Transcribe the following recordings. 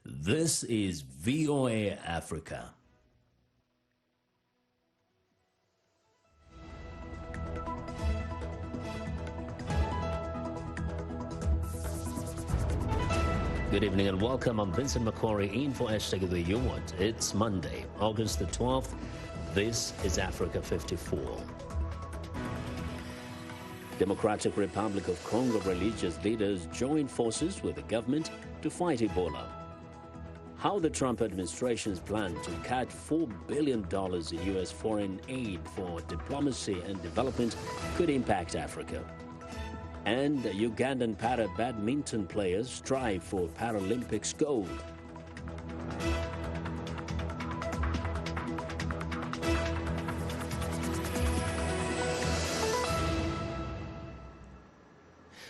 This is VOA Africa. Good evening and welcome. I'm Vincent McCory in for hashtag the You Want. It's Monday, August the 12th. This is Africa 54. Democratic Republic of Congo religious leaders join forces with the government to fight Ebola. How the Trump administration's plan to cut $4 billion in U.S. foreign aid for diplomacy and development could impact Africa. And Ugandan para-badminton players strive for Paralympics gold.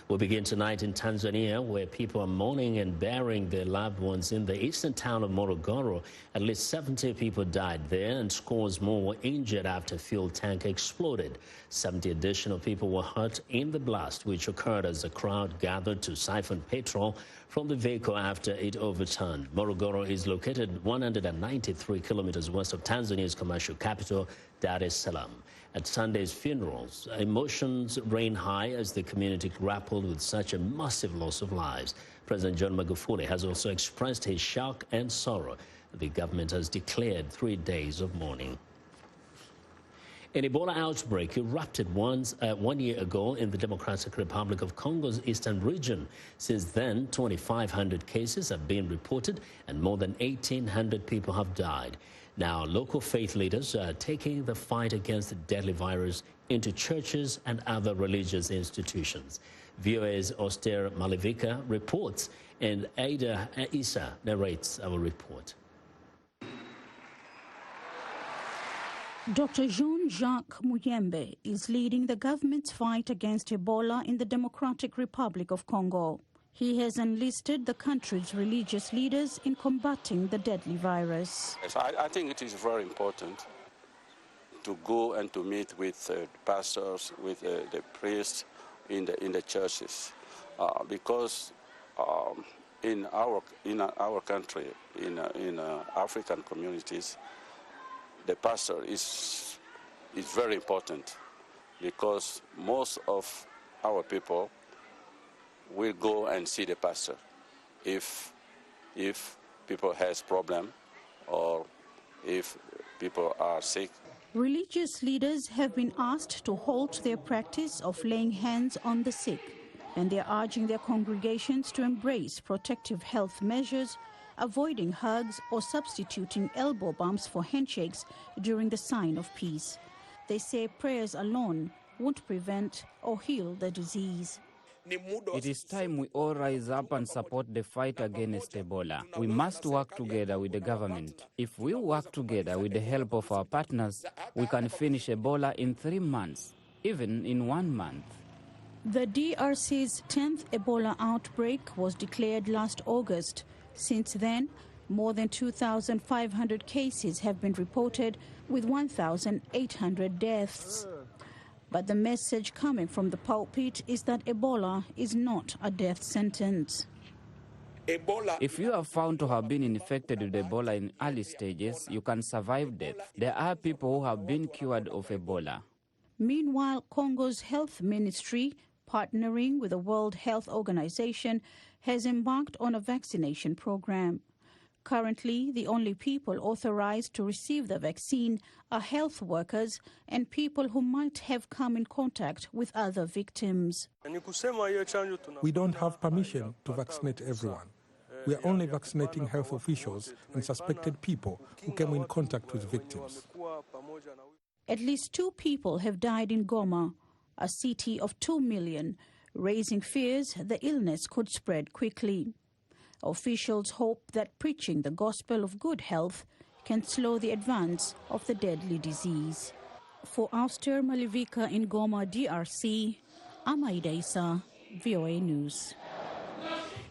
We begin tonight in Tanzania, where people are mourning and burying their loved ones in the eastern town of Morogoro. At least 70 people died there and scores more were injured after a fuel tank exploded. 70 additional people were hurt in the blast, which occurred as a crowd gathered to siphon petrol from the vehicle after it overturned. Morogoro is located 193 kilometers west of Tanzania's commercial capital, Dar es Salaam. At Sunday's funerals, emotions ran high as the community grappled with such a massive loss of lives. President John Magufuli has also expressed his shock and sorrow. The government has declared 3 days of mourning. An Ebola outbreak erupted 1 year ago in the Democratic Republic of Congo's eastern region. Since then, 2,500 cases have been reported and more than 1,800 people have died. Now, local faith leaders are taking the fight against the deadly virus into churches and other religious institutions. VOA's Oster Malivika reports, and Ada Issa narrates our report. Dr. Jean-Jacques Muyembe is leading the government's fight against Ebola in the Democratic Republic of Congo. He has enlisted the country's religious leaders in combating the deadly virus. Yes, I think it is very important to go and to meet with pastors, with the priests in the churches, because in our country, in African communities, the pastor is very important, because most of our people will go and see the pastor if people has problem or if people are sick. Religious leaders have been asked to halt their practice of laying hands on the sick, and they are urging their congregations to embrace protective health measures, avoiding hugs or substituting elbow bumps for handshakes during the sign of peace. They say prayers alone won't prevent or heal the disease. It is time we all rise up and support the fight against Ebola. We must work together with the government. If we work together with the help of our partners, we can finish Ebola in 3 months, even in 1 month. The DRC's 10th Ebola outbreak was declared last August. Since then, more than 2,500 cases have been reported, with 1,800 deaths. But the message coming from the pulpit is that Ebola is not a death sentence. If you are found to have been infected with Ebola in early stages, you can survive death. There are people who have been cured of Ebola. Meanwhile, Congo's health ministry, partnering with the World Health Organization, has embarked on a vaccination program. Currently, the only people authorized to receive the vaccine are health workers and people who might have come in contact with other victims. We don't have permission to vaccinate everyone. We are only vaccinating health officials and suspected people who came in contact with victims. At least 2 people have died in Goma, a city of 2 million, raising fears the illness could spread quickly. Officials hope that preaching the gospel of good health can slow the advance of the deadly disease. For Auster Malivika in Goma, DRC, I'm Aida Issa, VOA News.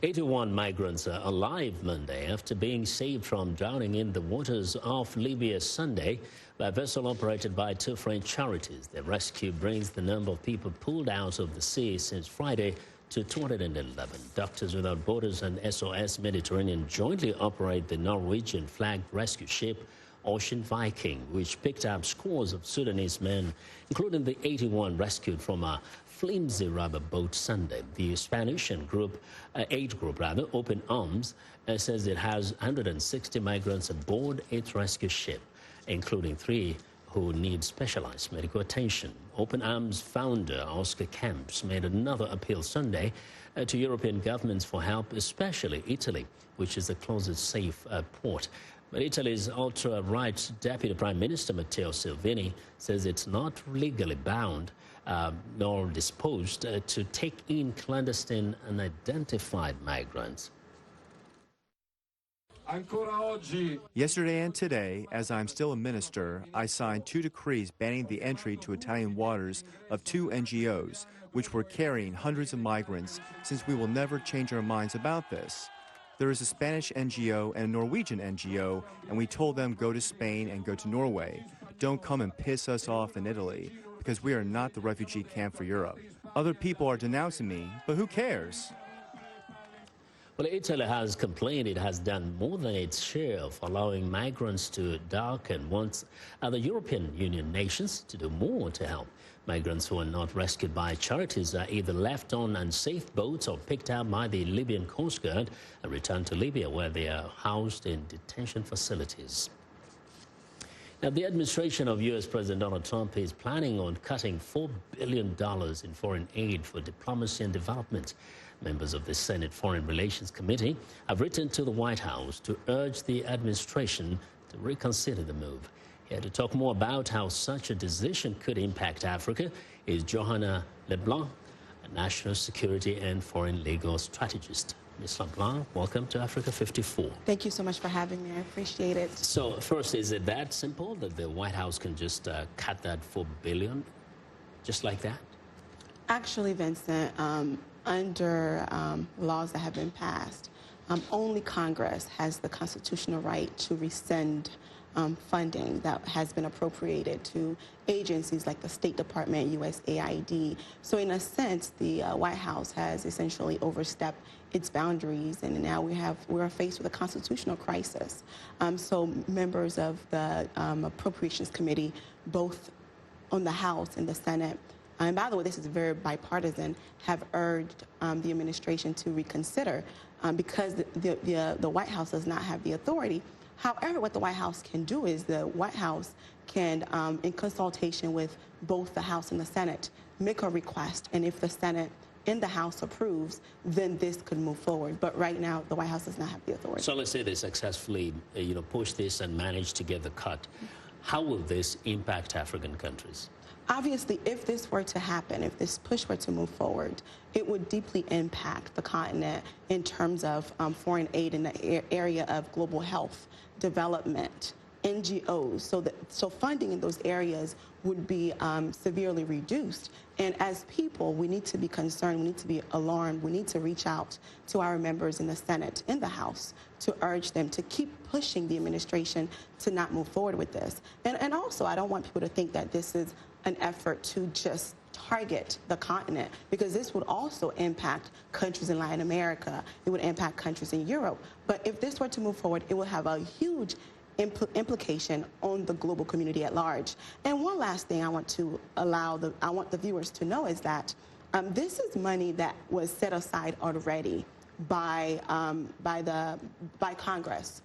81 migrants are alive Monday after being saved from drowning in the waters off Libya Sunday by a vessel operated by 2 French charities. The rescue brings the number of people pulled out of the sea since Friday to 211. Doctors Without Borders and SOS Mediterranean jointly operate the Norwegian-flagged rescue ship Ocean Viking, which picked up scores of Sudanese men, including the 81 rescued from a flimsy rubber boat Sunday. The Spanish and aid group, Open Arms, says it has 160 migrants aboard its rescue ship, including 3 who need specialized medical attention. Open Arms founder Oscar Camps made another appeal Sunday to European governments for help, especially Italy, which is the closest safe port. But Italy's ultra-right Deputy Prime Minister Matteo Salvini says it's not legally bound nor disposed to take in clandestine unidentified migrants. Yesterday and today, as I'm still a minister, I signed 2 decrees banning the entry to Italian waters of 2 NGOs, which were carrying hundreds of migrants, since we will never change our minds about this. There is a Spanish NGO and a Norwegian NGO, and we told them go to Spain and go to Norway. Don't come and piss us off in Italy, because we are not the refugee camp for Europe. Other people are denouncing me, but who cares? Well, Italy has complained it has done more than its share of allowing migrants to dock and wants other European Union nations to do more to help. Migrants who are not rescued by charities are either left on unsafe boats or picked up by the Libyan Coast Guard and returned to Libya, where they are housed in detention facilities. Now, the administration of U.S. President Donald Trump is planning on cutting $4 billion in foreign aid for diplomacy and development. Members of the Senate Foreign Relations Committee have written to the White House to urge the administration to reconsider the move. Here to talk more about how such a decision could impact Africa is Johanna LeBlanc, a national security and foreign legal strategist. Ms. LeBlanc, welcome to Africa 54. Thank you so much for having me. I appreciate it. So first, is it that simple that the White House can just cut that $4 billion just like that? Actually, Vincent, under laws that have been passed, only Congress has the constitutional right to rescind funding that has been appropriated to agencies like the State Department, USAID. So in a sense, the White House has essentially overstepped its boundaries, and now we're faced with a constitutional crisis. So members of the Appropriations Committee, both on the House and the Senate, and by the way, this is very bipartisan, have urged the administration to reconsider because the White House does not have the authority. However, what the White House can do is the White House can, in consultation with both the House and the Senate, make a request. And if the Senate and the House approves, then this could move forward. But right now, the White House does not have the authority. So let's say they successfully, push this and manage to get the cut. How will this impact African countries? Obviously, if this were to happen, if this push were to move forward, it would deeply impact the continent in terms of foreign aid in the area of global health, development, NGOs. So funding in those areas would be severely reduced. And as people, we need to be concerned, we need to be alarmed, we need to reach out to our members in the Senate and the House to urge them to keep pushing the administration to not move forward with this. And also, I don't want people to think that this is an effort to just target the continent, because this would also impact countries in Latin America. It would impact countries in Europe. But if this were to move forward, it would have a huge implication on the global community at large. And one last thing I want the viewers to know is that this is money that was set aside already by Congress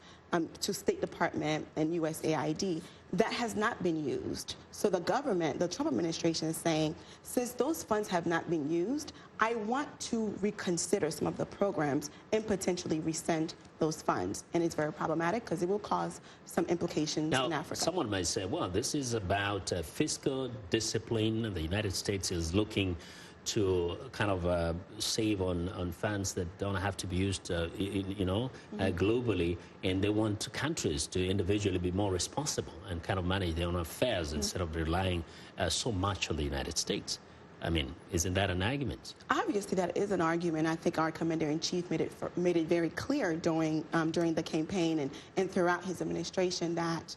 to State Department and USAID that has not been used. So the government, the Trump administration, is saying, since those funds have not been used, I want to reconsider some of the programs and potentially rescind those funds. And it's very problematic because it will cause some implications in Africa. Someone might say, well, this is about fiscal discipline. The United States is looking to kind of save on funds that don't have to be used, globally, and they want countries to individually be more responsible and kind of manage their own affairs instead of relying so much on the United States. I mean, isn't that an argument? Obviously, that is an argument. I think our commander-in-chief made it very clear during the campaign and throughout his administration that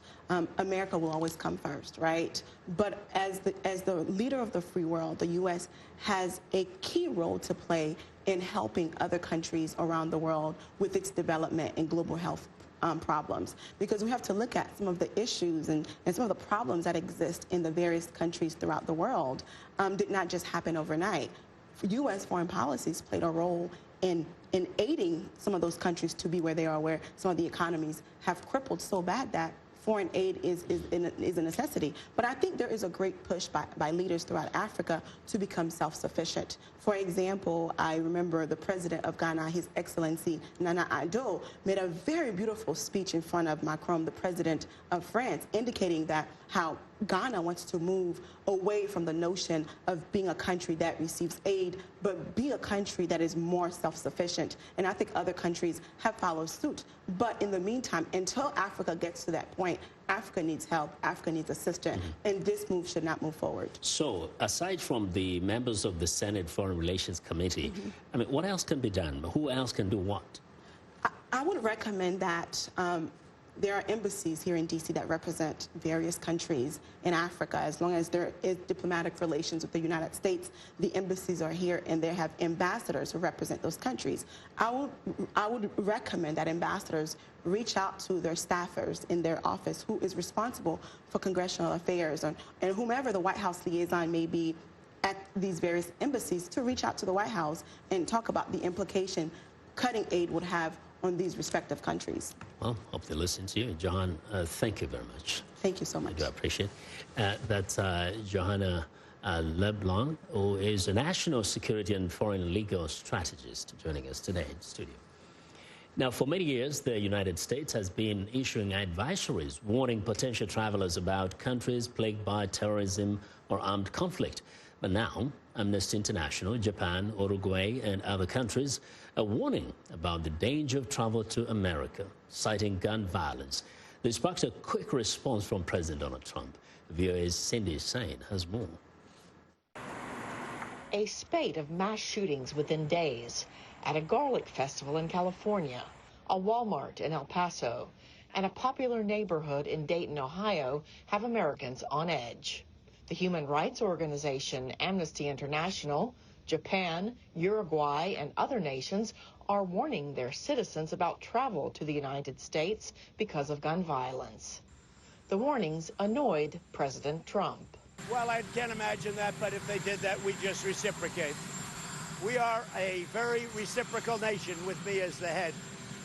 America will always come first, right? But as the leader of the free world, the U.S. has a key role to play in helping other countries around the world with its development and global health problems, because we have to look at some of the issues and some of the problems that exist in the various countries throughout the world did not just happen overnight. U.S. foreign policies played a role in aiding some of those countries to be where they are, where some of the economies have crippled so bad that foreign aid is a necessity. But I think there is a great push by leaders throughout Africa to become self-sufficient. For example, I remember the president of Ghana, His Excellency Nana Addo, made a very beautiful speech in front of Macron, the president of France, indicating that how Ghana wants to move away from the notion of being a country that receives aid, but be a country that is more self-sufficient. And I think other countries have followed suit. But in the meantime, until Africa gets to that point, Africa needs help, Africa needs assistance, and this move should not move forward. So, aside from the members of the Senate Foreign Relations Committee, I mean, what else can be done? Who else can do what? I would recommend that there are embassies here in D.C. that represent various countries in Africa. As long as there is diplomatic relations with the United States, the embassies are here and they have ambassadors who represent those countries. I would recommend that ambassadors reach out to their staffers in their office who is responsible for congressional affairs, and whomever the White House liaison may be at these various embassies, to reach out to the White House and talk about the implication cutting aid would have on these respective countries. Well, hope they listen to you. Johan, thank you very much. Thank you so much. I do appreciate it. That's Johanna LeBlanc, who is a national security and foreign legal strategist, joining us today in the studio. Now, for many years, the United States has been issuing advisories warning potential travelers about countries plagued by terrorism or armed conflict. But now, Amnesty International, Japan, Uruguay, and other countries are warning about the danger of travel to America, citing gun violence. This sparked a quick response from President Donald Trump. VOA's Cindy Sain has more. A spate of mass shootings within days at a garlic festival in California, a Walmart in El Paso, and a popular neighborhood in Dayton, Ohio, have Americans on edge. The human rights organization Amnesty International, Japan, Uruguay, and other nations are warning their citizens about travel to the United States because of gun violence. The warnings annoyed President Trump. Well, I can't imagine that, but if they did that, we'd just reciprocate. We are a very reciprocal nation with me as the head.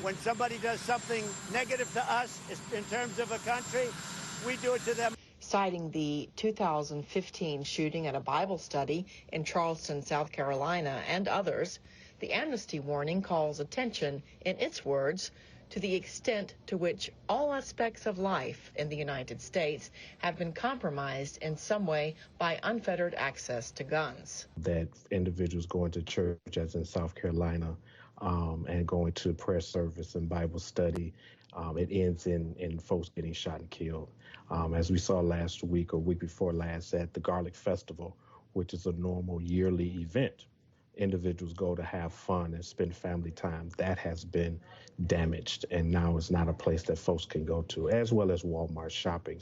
When somebody does something negative to us in terms of a country, we do it to them. Citing the 2015 shooting at a Bible study in Charleston, South Carolina, and others, the Amnesty warning calls attention, in its words, to the extent to which all aspects of life in the United States have been compromised in some way by unfettered access to guns. That individuals going to church, as in South Carolina, and going to prayer service and Bible study, it ends in folks getting shot and killed. As we saw last week or week before last at the Garlic Festival, which is a normal yearly event, individuals go to have fun and spend family time. That has been damaged, and now it's not a place that folks can go to, as well as Walmart shopping.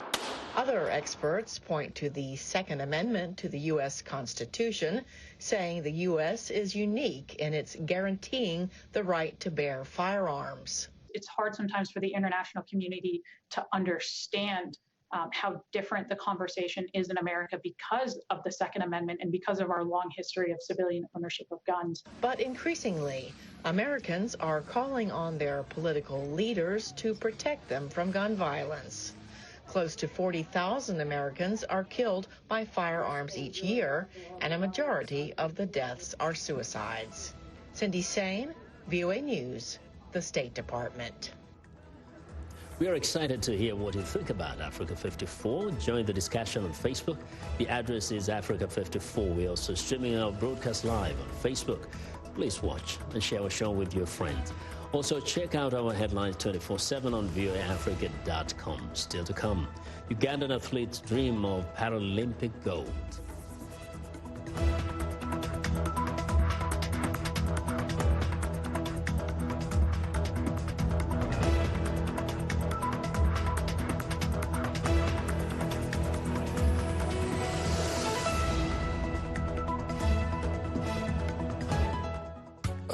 Other experts point to the Second Amendment to the U.S. Constitution, saying the U.S. is unique in its guaranteeing the right to bear firearms. It's hard sometimes for the international community to understand how different the conversation is in America because of the Second Amendment and because of our long history of civilian ownership of guns. But increasingly, Americans are calling on their political leaders to protect them from gun violence. Close to 40,000 Americans are killed by firearms each year, and a majority of the deaths are suicides. Cindy Sain, VOA News, the State Department. We are excited to hear what you think about Africa 54. Join the discussion on Facebook. The address is Africa 54. We're also streaming our broadcast live on Facebook. Please watch and share our show with your friends. Also, check out our headlines 24/7 on voaafrica.com. Still to come, Ugandan athletes dream of Paralympic gold.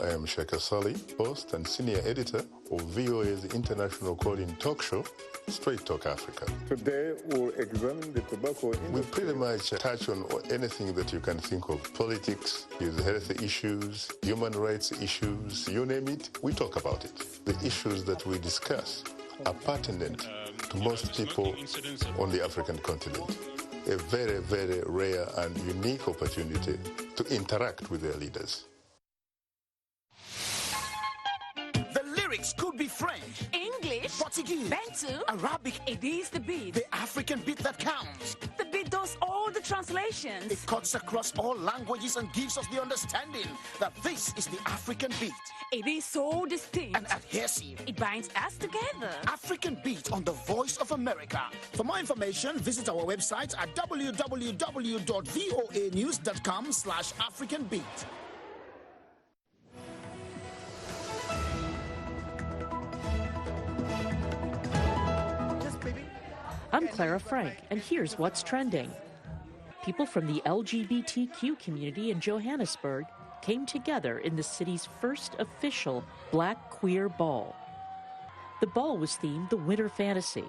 I am Sheikh Sali, host and senior editor of VOA's international call-in talk show, Straight Talk Africa. Today we'll examine the tobacco industry. We pretty much touch on anything that you can think of. Politics, health issues, human rights issues, you name it, we talk about it. The issues that we discuss are pertinent to most people on the African continent. A very, very rare and unique opportunity to interact with their leaders. The lyrics could be French, English, Portuguese, Bantu, Arabic. It is the beat. The African beat that counts. The beat does all the translations. It cuts across all languages and gives us the understanding that this is the African beat. It is so distinct and adhesive. It binds us together. African beat on the Voice of America. For more information, visit our website at www.voanews.com/AfricanBeat. I'm Clara Frank, and here's what's trending. People from the LGBTQ community in Johannesburg came together in the city's first official Black Queer Ball. The ball was themed the Winter Fantasy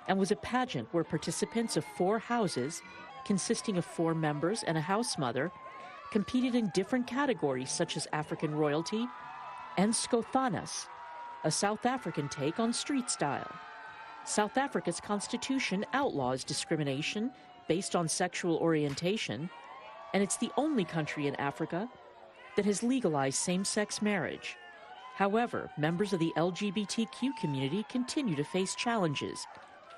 and was a pageant where participants of 4 houses, consisting of 4 members and a house mother, competed in different categories such as African royalty and Skothanas, a South African take on street style. South Africa's constitution outlaws discrimination based on sexual orientation, and it's the only country in Africa that has legalized same-sex marriage. However, members of the LGBTQ community continue to face challenges,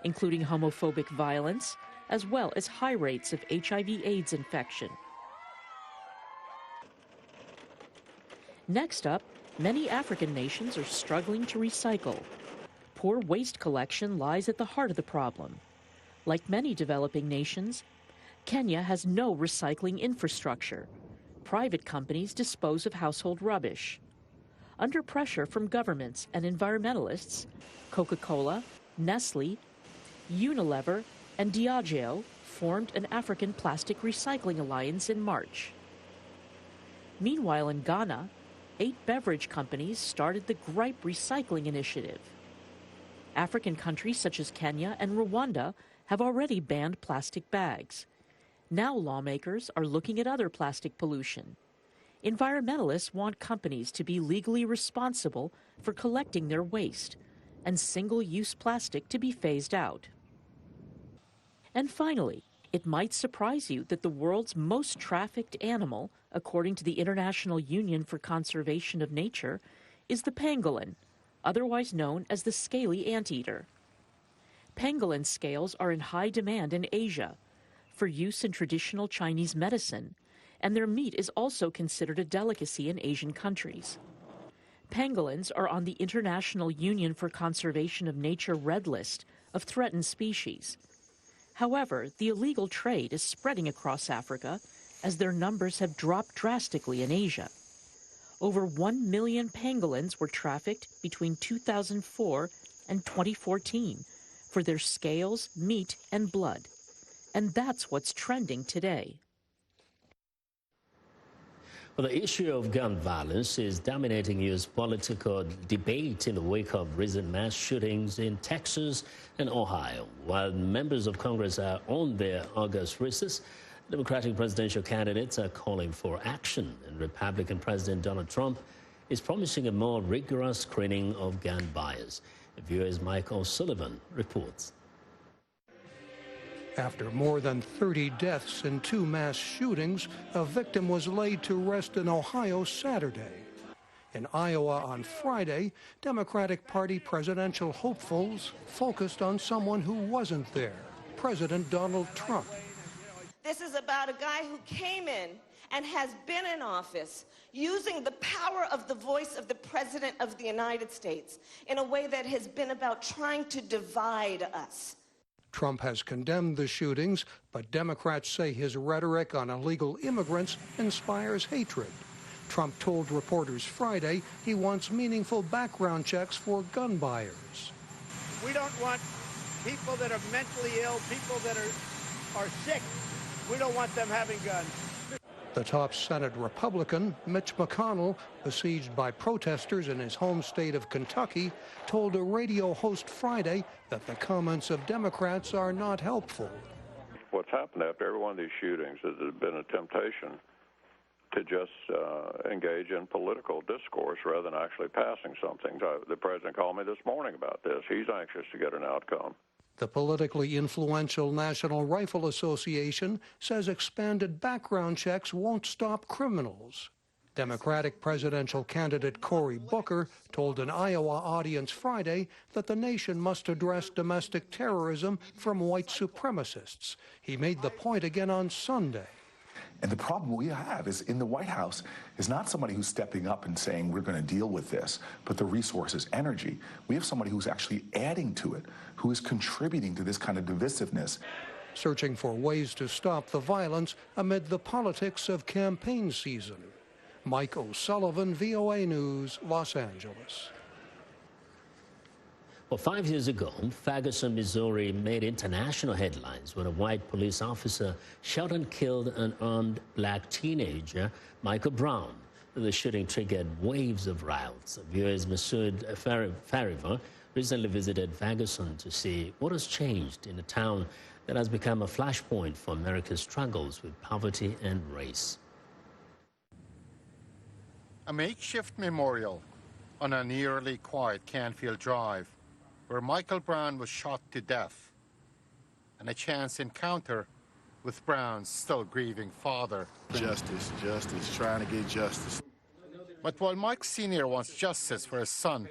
including homophobic violence, as well as high rates of HIV/AIDS infection. Next up, many African nations are struggling to recycle. Poor waste collection lies at the heart of the problem. Like many developing nations, Kenya has no recycling infrastructure. Private companies dispose of household rubbish. Under pressure from governments and environmentalists, Coca-Cola, Nestle, Unilever, and Diageo formed an African Plastic Recycling Alliance in March. Meanwhile, in Ghana, 8 beverage companies started the Gripe Recycling Initiative. African countries such as Kenya and Rwanda have already banned plastic bags. Now lawmakers are looking at other plastic pollution. Environmentalists want companies to be legally responsible for collecting their waste and single-use plastic to be phased out. And finally, it might surprise you that the world's most trafficked animal, according to the International Union for Conservation of Nature, is the pangolin, otherwise known as the scaly anteater. Pangolin scales are in high demand in Asia for use in traditional Chinese medicine, and their meat is also considered a delicacy in Asian countries. Pangolins are on the International Union for Conservation of Nature Red List of threatened species. However, the illegal trade is spreading across Africa as their numbers have dropped drastically in Asia. Over 1 million pangolins were trafficked between 2004 and 2014 for their scales, meat, and blood. And that's what's trending today. Well, the issue of gun violence is dominating U.S. political debate in the wake of recent mass shootings in Texas and Ohio. While members of Congress are on their August recess, Democratic presidential candidates are calling for action, and Republican President Donald Trump is promising a more rigorous screening of gun buyers. VOA's Mike O'Sullivan reports. After more than 30 deaths in 2 mass shootings, a victim was laid to rest in Ohio Saturday. In Iowa on Friday, Democratic Party presidential hopefuls focused on someone who wasn't there, President Donald Trump. This is about a guy who came in and has been in office using the power of the voice of the President of the United States in a way that has been about trying to divide us. Trump has condemned the shootings, but Democrats say his rhetoric on illegal immigrants inspires hatred. Trump told reporters Friday he wants meaningful background checks for gun buyers. We don't want people that are mentally ill, people that are sick. We don't want them having guns. The top Senate Republican, Mitch McConnell, besieged by protesters in his home state of Kentucky, told a radio host Friday that the comments of Democrats are not helpful. What's happened after every one of these shootings is there's been a temptation to just engage in political discourse rather than actually passing something. The president called me this morning about this. He's anxious to get an outcome. The politically influential National Rifle Association says expanded background checks won't stop criminals. Democratic presidential candidate Cory Booker told an Iowa audience Friday that the nation must address domestic terrorism from white supremacists. He made the point again on Sunday. And the problem we have is in the White House is not somebody who's stepping up and saying we're going to deal with this, but the resources, energy. We have somebody who's actually adding to it, who is contributing to this kind of divisiveness. Searching for ways to stop the violence amid the politics of campaign season. Mike O'Sullivan, VOA News, Los Angeles. Well, 5 years ago, Ferguson, Missouri made international headlines when a white police officer shot and killed an unarmed black teenager, Michael Brown. The shooting triggered waves of riots. VOA's Masood Farivar recently visited Ferguson to see what has changed in a town that has become a flashpoint for America's struggles with poverty and race. A makeshift memorial on a nearly quiet Canfield Drive, where Michael Brown was shot to death, and a chance encounter with Brown's still grieving father. Justice, trying to get justice. But while Mike Sr. wants justice for his son,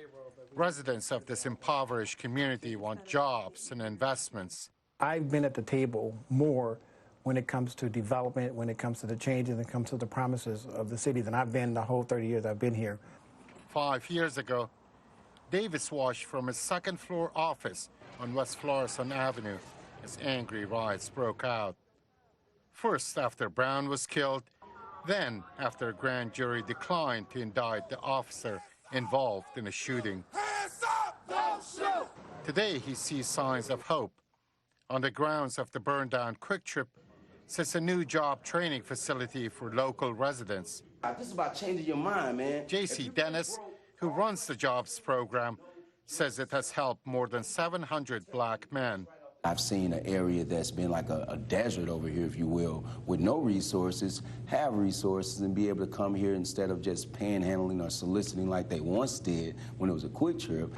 residents of this impoverished community want jobs and investments. I've been at the table more when it comes to development, when it comes to the changes, when it comes to the promises of the city than I've been the whole 30 years I've been here. 5 years ago, Davis watched from his second-floor office on West Florissant Avenue as angry riots broke out. First after Brown was killed, then after a grand jury declined to indict the officer involved in the shooting. Hands up! Don't shoot! Today he sees signs of hope. On the grounds of the burned-down Quick Trip sits a new job training facility for local residents. This is about changing your mind, man. J.C. Dennis, who runs the jobs program, says it has helped more than 700 black men. I've seen an area that's been like a desert over here, if you will, with no resources, have resources, and be able to come here instead of just panhandling or soliciting like they once did when it was a Quick Trip.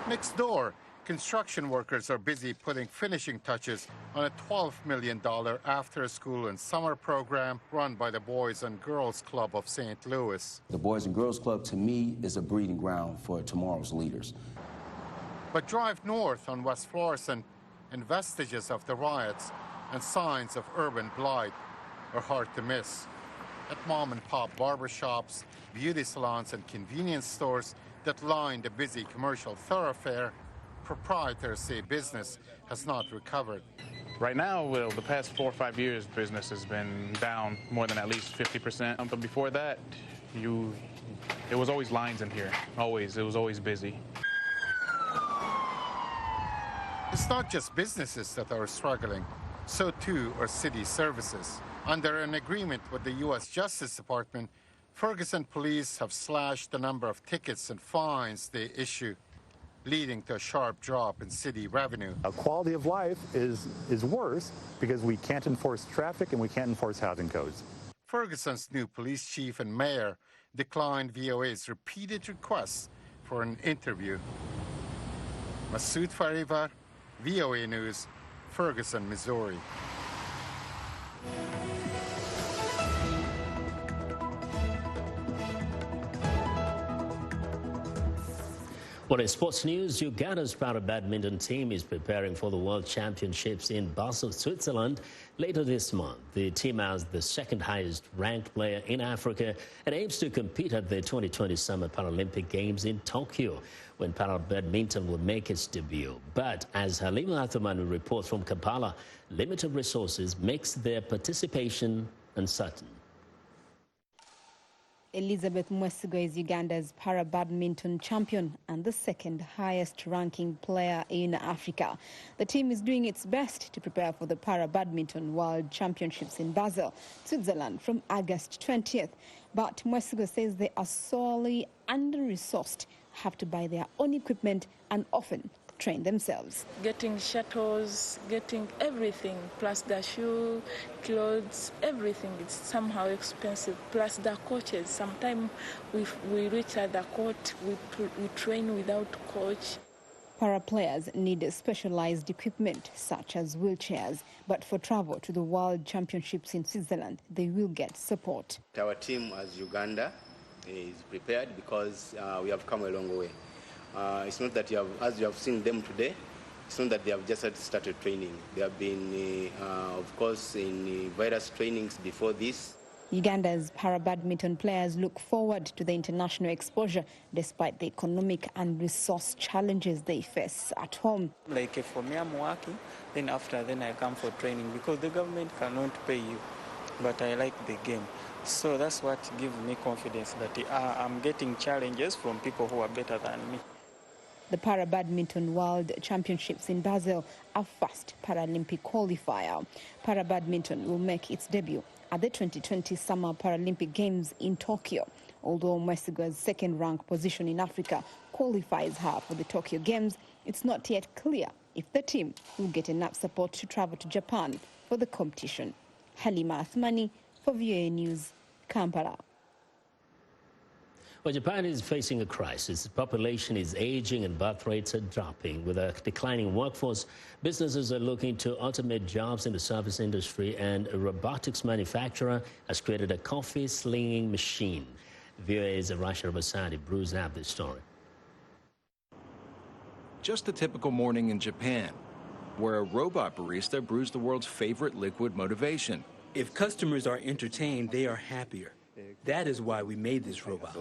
Next door, construction workers are busy putting finishing touches on a $12 million after-school and summer program run by the Boys and Girls Club of St. Louis. The Boys and Girls Club, to me, is a breeding ground for tomorrow's leaders. But drive north on West Florissant, and vestiges of the riots and signs of urban blight are hard to miss. At mom-and-pop barbershops, beauty salons, and convenience stores that line the busy commercial thoroughfare, proprietors say business has not recovered. Right now, well, the past 4 or 5 years, business has been down more than at least 50%. But before that, it was always lines in here. Always. It was always busy. It's not just businesses that are struggling. So too are city services. Under an agreement with the U.S. Justice Department, Ferguson police have slashed the number of tickets and fines they issue, leading to a sharp drop in city revenue. Our quality of life is worse because we can't enforce traffic and we can't enforce housing codes. Ferguson's new police chief and mayor declined VOA's repeated requests for an interview. Masood Farivar, VOA News, Ferguson, Missouri. Well, in sports news, Uganda's proud badminton team is preparing for the World Championships in Basel, Switzerland later this month. The team has the second highest ranked player in Africa and aims to compete at the 2020 Summer Paralympic Games in Tokyo, when para badminton will make its debut. But as Halima Athumanu reports from Kampala, limited resources makes their participation uncertain. Elizabeth Mwesigo is Uganda's para-badminton champion and the second highest ranking player in Africa. The team is doing its best to prepare for the para-badminton World Championships in Basel, Switzerland from August 20th. But Mwesigo says they are sorely under-resourced, have to buy their own equipment and often train themselves. Getting shuttles, getting everything, plus the shoe, clothes, everything, it's somehow expensive. Plus the coaches. Sometimes we reach at the court, we train without coach. Para players need specialized equipment such as wheelchairs, but for travel to the World Championships in Switzerland, they will get support. Our team as Uganda is prepared because we have come a long way. It's not that as you have seen them today, it's not that they have just started training. They have been, of course, in various trainings before this. Uganda's para-badminton players look forward to the international exposure despite the economic and resource challenges they face at home. Like for me, I'm working, then I come for training because the government cannot pay you, but I like the game. So that's what gives me confidence that I'm getting challenges from people who are better than me. The Para-Badminton World Championships in Basel are first Paralympic qualifier. Para-Badminton will make its debut at the 2020 Summer Paralympic Games in Tokyo, although Mwesigo's second-ranked position in Africa qualifies her for the Tokyo Games. It's not yet clear if the team will get enough support to travel to Japan for the competition. Halima Athmani for VOA News, Kampala. Well, Japan is facing a crisis. The population is aging and birth rates are dropping. With a declining workforce, businesses are looking to automate jobs in the service industry, and a robotics manufacturer has created a coffee slinging machine. VOA's Rasha Basadi brews out this story. Just a typical morning in Japan, where a robot barista brews the world's favorite liquid motivation. If customers are entertained, they are happier. That is why we made this robot.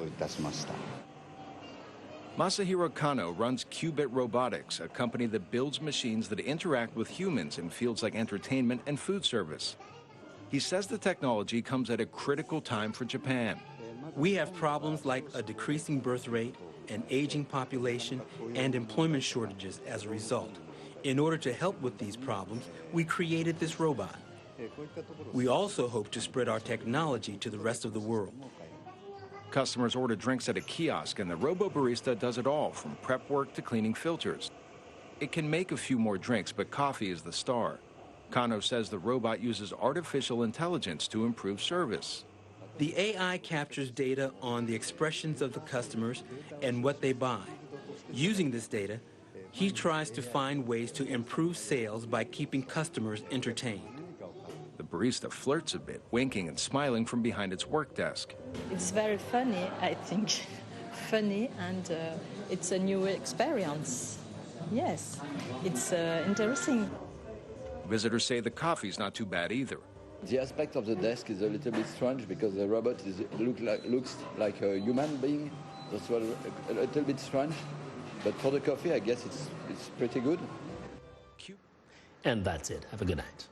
Masahiro Kano runs Qubit Robotics, a company that builds machines that interact with humans in fields like entertainment and food service. He says the technology comes at a critical time for Japan. We have problems like a decreasing birth rate, an aging population, and employment shortages as a result. In order to help with these problems, we created this robot. We also hope to spread our technology to the rest of the world. Customers order drinks at a kiosk, and the robo-barista does it all, from prep work to cleaning filters. It can make a few more drinks, but coffee is the star. Kano says the robot uses artificial intelligence to improve service. The AI captures data on the expressions of the customers and what they buy. Using this data, he tries to find ways to improve sales by keeping customers entertained. The barista flirts a bit, winking and smiling from behind its work desk. It's very funny, I think. Funny, and it's a new experience. Yes, it's interesting. Visitors say the coffee's not too bad either. The aspect of the desk is a little bit strange because the robot looks like a human being. That's a little bit strange. But for the coffee, I guess it's pretty good. And that's it. Have a good night.